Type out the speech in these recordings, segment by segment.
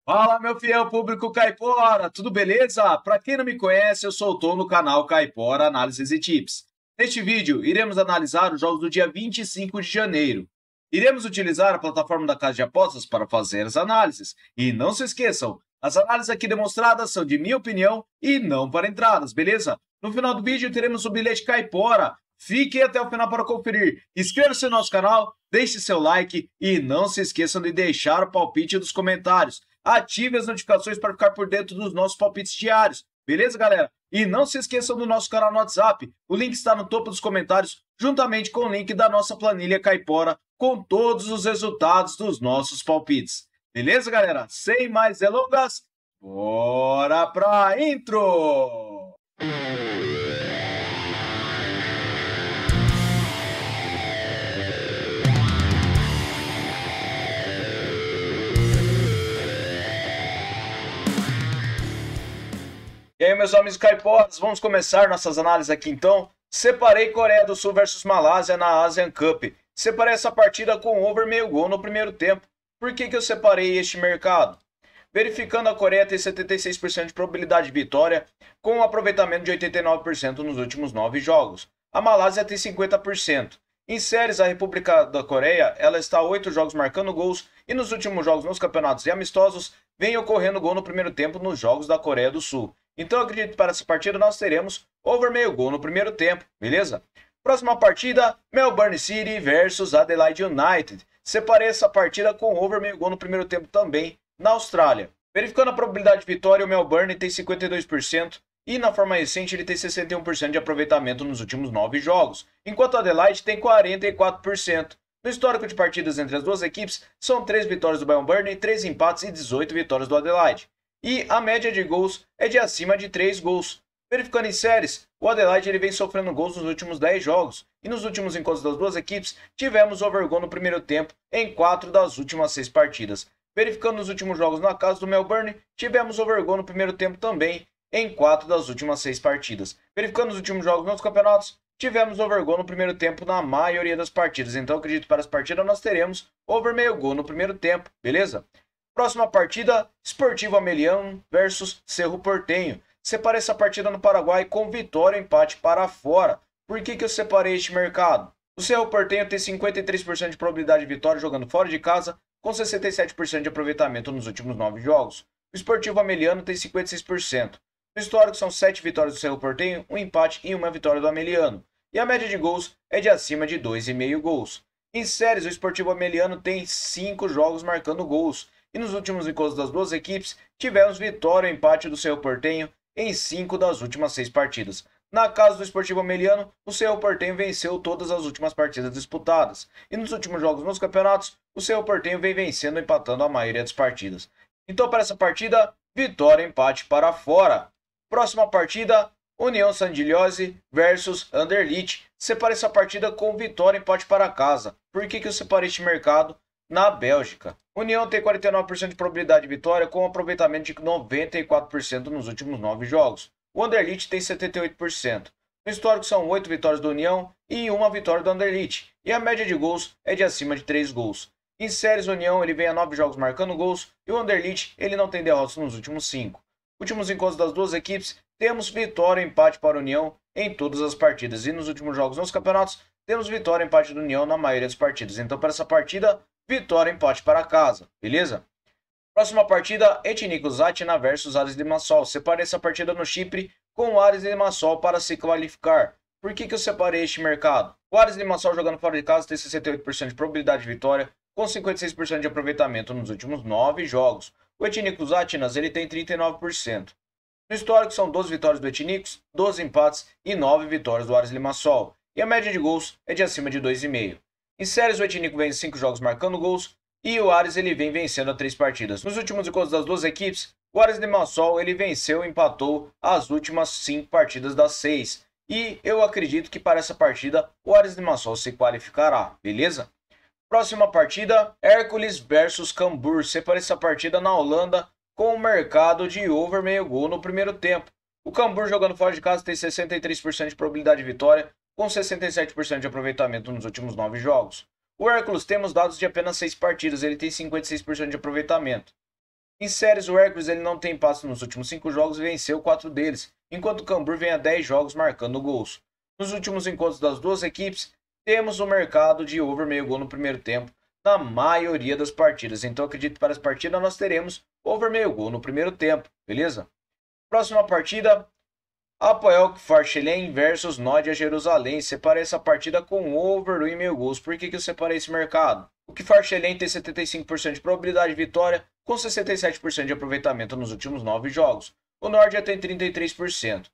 Fala, meu fiel público Caipora, tudo beleza? Para quem não me conhece, eu sou o Tom no canal Caipora Análises e Tips. Neste vídeo, iremos analisar os jogos do dia 25 de janeiro. Iremos utilizar a plataforma da Casa de Apostas para fazer as análises. E não se esqueçam, as análises aqui demonstradas são de minha opinião e não para entradas, beleza? No final do vídeo teremos o bilhete Caipora. Fiquem até o final para conferir. Inscreva-se no nosso canal, deixe seu like e não se esqueçam de deixar o palpite nos comentários. Ative as notificações para ficar por dentro dos nossos palpites diários. Beleza, galera? E não se esqueçam do nosso canal no WhatsApp. O link está no topo dos comentários, juntamente com o link da nossa planilha Caipora, com todos os resultados dos nossos palpites. Beleza, galera? Sem mais delongas, bora pra intro! E aí, meus amigos caiporas, vamos começar nossas análises aqui então. Separei Coreia do Sul versus Malásia na Asian Cup. Separei essa partida com over meio gol no primeiro tempo. Por que eu separei este mercado? Verificando, a Coreia tem 76% de probabilidade de vitória, com um aproveitamento de 89% nos últimos 9 jogos. A Malásia tem 50%. Em séries, a República da Coreia ela está a 8 jogos marcando gols, e nos últimos jogos nos campeonatos e amistosos, vem ocorrendo gol no primeiro tempo nos jogos da Coreia do Sul. Então eu acredito que para essa partida nós teremos over meio gol no primeiro tempo, beleza? Próxima partida, Melbourne City versus Adelaide United. Separei essa partida com over meio gol no primeiro tempo também na Austrália. Verificando a probabilidade de vitória, o Melbourne tem 52% e na forma recente ele tem 61% de aproveitamento nos últimos 9 jogos, enquanto o Adelaide tem 44%. No histórico de partidas entre as duas equipes, são 3 vitórias do Melbourne, 3 empates e 18 vitórias do Adelaide. E a média de gols é de acima de 3 gols. Verificando em séries, o Adelaide ele vem sofrendo gols nos últimos 10 jogos, e nos últimos encontros das duas equipes, tivemos overgoal no primeiro tempo em 4 das últimas 6 partidas. Verificando nos últimos jogos na casa do Melbourne, tivemos overgoal no primeiro tempo também em 4 das últimas 6 partidas. Verificando os últimos jogos nos campeonatos, tivemos overgoal no primeiro tempo na maioria das partidas. Então acredito que para essa partida nós teremos over meio gol no primeiro tempo, beleza? Próxima partida, Sportivo Ameliano versus Cerro Porteño. Separei essa partida no Paraguai com vitória e empate para fora. Por que eu separei este mercado? O Cerro Porteño tem 53% de probabilidade de vitória jogando fora de casa, com 67% de aproveitamento nos últimos 9 jogos. O Sportivo Ameliano tem 56%. No histórico são 7 vitórias do Cerro Porteño, um empate e uma vitória do Ameliano. E a média de gols é de acima de 2,5 gols. Em séries, o Sportivo Ameliano tem 5 jogos marcando gols. E nos últimos encontros das duas equipes, tivemos vitória ou empate do Cerro Porteño em 5 das últimas 6 partidas. Na casa do Sportivo Ameliano, o Cerro Porteño venceu todas as últimas partidas disputadas. E nos últimos jogos nos campeonatos, o Cerro Porteño vem vencendo e empatando a maioria das partidas. Então para essa partida, vitória e empate para fora. Próxima partida, União Sandilhose versus Anderlecht. Separei essa partida com vitória e empate para casa. Por que eu separei este mercado? Na Bélgica. União tem 49% de probabilidade de vitória, com um aproveitamento de 94% nos últimos 9 jogos. O Anderlecht tem 78%. No histórico são 8 vitórias do União e uma vitória do Anderlecht. E a média de gols é de acima de 3 gols. Em séries, o União ele vem a 9 jogos marcando gols e o Anderlecht ele não tem derrotas nos últimos 5. Últimos encontros das duas equipes, temos vitória e empate para a União em todas as partidas. E nos últimos jogos nos campeonatos, temos vitória e empate do União na maioria das partidas. Então para essa partida, vitória e empate para casa, beleza? Próxima partida, Ethnikos Atina versus Aris Limassol. Separei essa partida no Chipre com o Aris Limassol para se qualificar. Por que eu separei este mercado? O Aris Limassol jogando fora de casa tem 68% de probabilidade de vitória, com 56% de aproveitamento nos últimos 9 jogos. O Ethnikos Atinas ele tem 39%. No histórico são 12 vitórias do Ethnikos, 12 empates e 9 vitórias do Aris Limassol. E a média de gols é de acima de 2,5. Em séries, o Ethnico vem 5 jogos marcando gols e o Aris ele vem vencendo a 3 partidas. Nos últimos encontros das duas equipes, o Aris Limassol ele venceu e empatou as últimas 5 partidas das 6. E eu acredito que para essa partida o Aris Limassol se qualificará, beleza? Próxima partida, Hércules versus Cambuur. Separei essa partida na Holanda com o mercado de over meio gol no primeiro tempo. O Cambuur jogando fora de casa tem 63% de probabilidade de vitória, com 67% de aproveitamento nos últimos 9 jogos. O Hércules temos dados de apenas 6 partidas, ele tem 56% de aproveitamento. Em séries, o Hércules ele não tem empates nos últimos 5 jogos e venceu 4 deles, enquanto o Cambur vem a 10 jogos marcando gols. Nos últimos encontros das duas equipes, temos o mercado de over meio gol no primeiro tempo, na maioria das partidas. Então acredito que para essa partida nós teremos over meio gol no primeiro tempo, beleza? Próxima partida, Apoel Kfarchelem versus Nodia Jerusalém. Separei essa partida com over 1,5 gols. Por que eu separei esse mercado? O Kfarchelem tem 75% de probabilidade de vitória, com 67% de aproveitamento nos últimos 9 jogos. O Nodia tem 33%.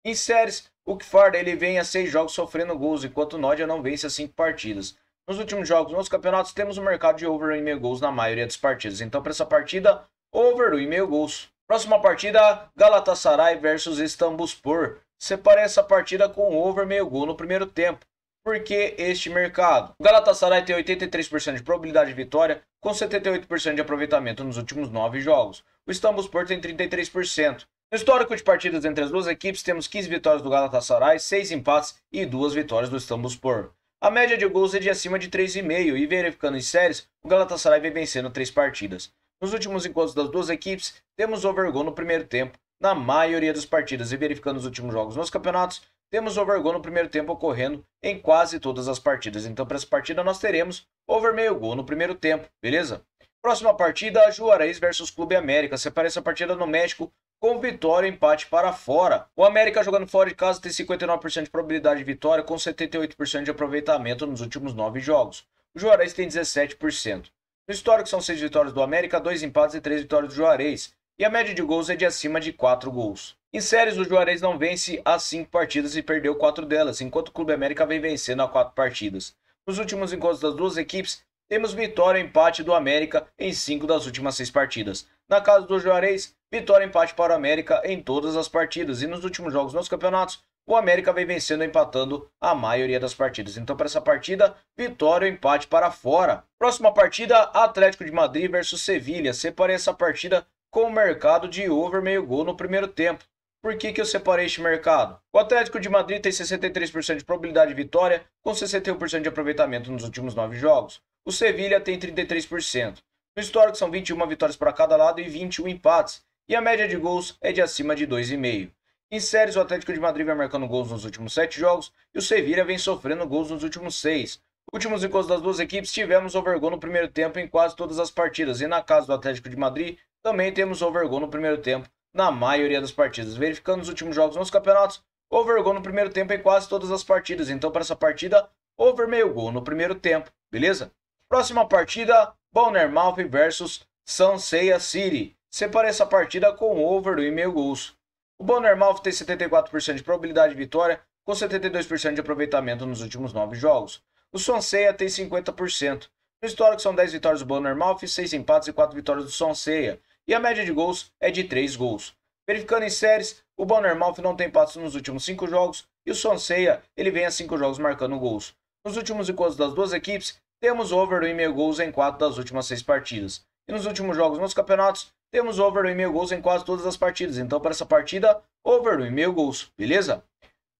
Em séries, o Kfar ele vem a 6 jogos sofrendo gols, enquanto o Nodia não vence a 5 partidas. Nos últimos jogos, nos campeonatos, temos um mercado de over 1,5 gols na maioria das partidas. Então, para essa partida, over 1,5 gols. Próxima partida, Galatasaray versus Istanbulspor. Separei essa partida com over meio gol no primeiro tempo. Por que este mercado? O Galatasaray tem 83% de probabilidade de vitória, com 78% de aproveitamento nos últimos 9 jogos. O Istanbulspor tem 33%. No histórico de partidas entre as duas equipes, temos 15 vitórias do Galatasaray, 6 empates e 2 vitórias do Istanbulspor. A média de gols é de acima de 3,5 e verificando em séries, o Galatasaray vem vencendo 3 partidas. Nos últimos encontros das duas equipes, temos over gol no primeiro tempo, na maioria das partidas, e verificando os últimos jogos nos campeonatos, temos over gol no primeiro tempo ocorrendo em quase todas as partidas. Então, para essa partida, nós teremos over meio gol no primeiro tempo, beleza? Próxima partida, Juarez versus Clube América. Separei essa partida no México com vitória e empate para fora. O América jogando fora de casa tem 59% de probabilidade de vitória, com 78% de aproveitamento nos últimos 9 jogos. O Juarez tem 17%. No histórico são 6 vitórias do América, 2 empates e 3 vitórias do Juarez. E a média de gols é de acima de 4 gols. Em séries, o Juarez não vence as 5 partidas e perdeu 4 delas, enquanto o Clube América vem vencendo a 4 partidas. Nos últimos encontros das duas equipes, temos vitória e empate do América em 5 das últimas 6 partidas. Na casa do Juarez, vitória e empate para o América em todas as partidas. E nos últimos jogos nos campeonatos, o América vem vencendo e empatando a maioria das partidas. Então, para essa partida, vitória ou empate para fora. Próxima partida, Atlético de Madrid versus Sevilha. Separei essa partida com o mercado de over meio gol no primeiro tempo. Por que eu separei este mercado? O Atlético de Madrid tem 63% de probabilidade de vitória, com 61% de aproveitamento nos últimos 9 jogos. O Sevilha tem 33%. No histórico são 21 vitórias para cada lado e 21 empates. E a média de gols é de acima de 2,5. Em séries, o Atlético de Madrid vem marcando gols nos últimos 7 jogos e o Sevilha vem sofrendo gols nos últimos 6. Últimos encontros das duas equipes, tivemos over gol no primeiro tempo em quase todas as partidas. E na casa do Atlético de Madrid, também temos over gol no primeiro tempo na maioria das partidas. Verificando os últimos jogos nos campeonatos, over gol no primeiro tempo em quase todas as partidas. Então, para essa partida, over meio gol no primeiro tempo, beleza? Próxima partida, Bournemouth versus Swansea City. Separei essa partida com over 1,5 gols. O Bournemouth tem 74% de probabilidade de vitória, com 72% de aproveitamento nos últimos 9 jogos. O Swansea tem 50%. No histórico são 10 vitórias do Bournemouth, 6 empates e 4 vitórias do Swansea. E a média de gols é de 3 gols. Verificando em séries, o Bournemouth não tem empates nos últimos 5 jogos e o Swansea ele vem a 5 jogos marcando gols. Nos últimos encontros das duas equipes, temos over 1,5 gols em 4 das últimas 6 partidas. E nos últimos jogos nos campeonatos, temos over 1,5 gols em quase todas as partidas. Então, para essa partida, over 1,5 gols, beleza?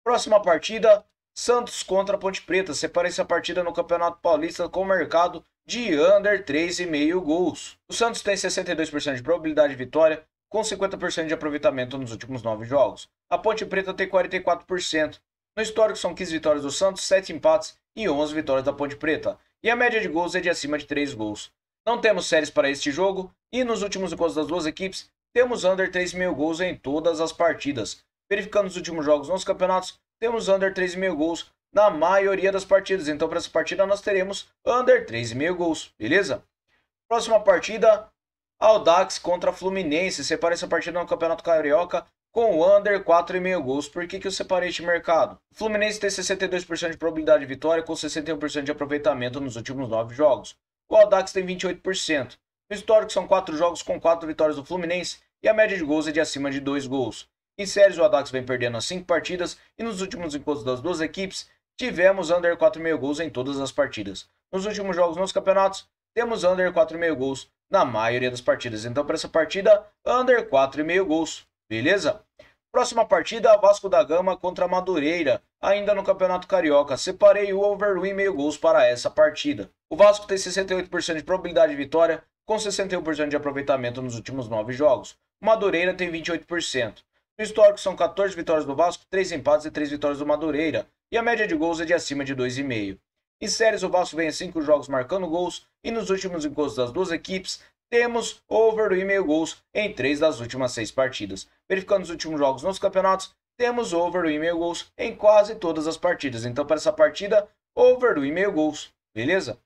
Próxima partida, Santos contra Ponte Preta. Separei essa partida no Campeonato Paulista com o mercado de under 3,5 gols. O Santos tem 62% de probabilidade de vitória, com 50% de aproveitamento nos últimos 9 jogos. A Ponte Preta tem 44%. No histórico são 15 vitórias do Santos, 7 empates e 11 vitórias da Ponte Preta. E a média de gols é de acima de 3 gols. Não temos séries para este jogo e nos últimos encontros das duas equipes, temos under 3,5 gols em todas as partidas. Verificando os últimos jogos nos campeonatos, temos under 3,5 gols na maioria das partidas. Então, para essa partida, nós teremos under 3,5 gols, beleza? Próxima partida, Audax contra Fluminense. Separei essa partida no Campeonato Carioca com under 4,5 gols. Por que eu separei este mercado? O Fluminense tem 62% de probabilidade de vitória, com 61% de aproveitamento nos últimos 9 jogos. O Audax tem 28%. No histórico são 4 jogos com 4 vitórias do Fluminense e a média de gols é de acima de 2 gols. Em séries, o Audax vem perdendo as 5 partidas e nos últimos encontros das duas equipes, tivemos under 4,5 gols em todas as partidas. Nos últimos jogos nos campeonatos, temos under 4,5 gols na maioria das partidas. Então, para essa partida, under 4,5 gols. Beleza? Próxima partida, Vasco da Gama contra Madureira, ainda no Campeonato Carioca. Separei o over 1,5 gols para essa partida. O Vasco tem 68% de probabilidade de vitória, com 61% de aproveitamento nos últimos 9 jogos. O Madureira tem 28%. No histórico são 14 vitórias do Vasco, 3 empates e 3 vitórias do Madureira, e a média de gols é de acima de 2,5. Em séries, o Vasco vem a 5 jogos marcando gols, e nos últimos encontros das duas equipes, temos over 1,5 gols em 3 das últimas 6 partidas. Verificando os últimos jogos nos campeonatos, temos over 1,5 gols em quase todas as partidas. Então, para essa partida, over 1,5 gols, beleza?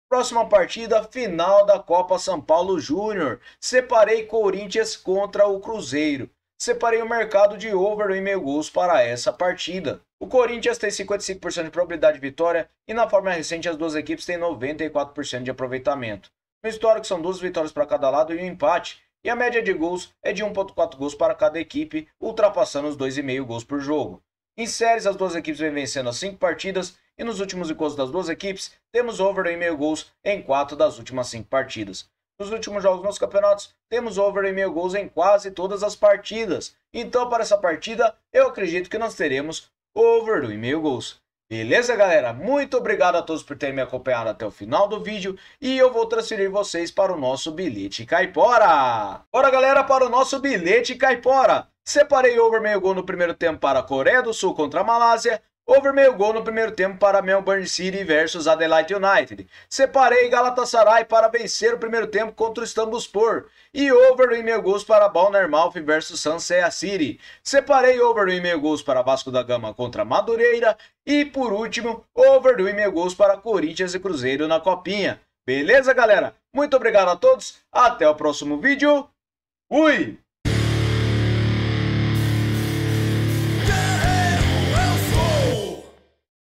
Próxima partida, final da Copa São Paulo Júnior. Separei Corinthians contra o Cruzeiro. Separei o mercado de over 1,5 gols para essa partida. O Corinthians tem 55% de probabilidade de vitória e na forma recente as duas equipes têm 94% de aproveitamento. No histórico são 2 vitórias para cada lado e um empate, e a média de gols é de 1,4 gols para cada equipe, ultrapassando os 2,5 gols por jogo. Em séries, as duas equipes vêm vencendo as 5 partidas, e nos últimos encontros das duas equipes, temos over 1,5 gols em 4 das últimas 5 partidas. Nos últimos jogos nos campeonatos, temos over 1,5 gols em quase todas as partidas. Então, para essa partida, eu acredito que nós teremos over 1,5 gols. Beleza, galera? Muito obrigado a todos por terem me acompanhado até o final do vídeo e eu vou transferir vocês para o nosso bilhete caipora. Bora, galera, para o nosso bilhete caipora. Separei over 1,5 gol no primeiro tempo para a Coreia do Sul contra a Malásia. Over 1,5 gol no primeiro tempo para Melbourne City versus Adelaide United. Separei Galatasaray para vencer o primeiro tempo contra o Istanbulspor. E over 1,5 gols para Bournemouth versus Swansea City. Separei over 1,5 gols para Vasco da Gama contra Madureira. E por último, over 1,5 gols para Corinthians e Cruzeiro na Copinha. Beleza, galera? Muito obrigado a todos. Até o próximo vídeo. Fui!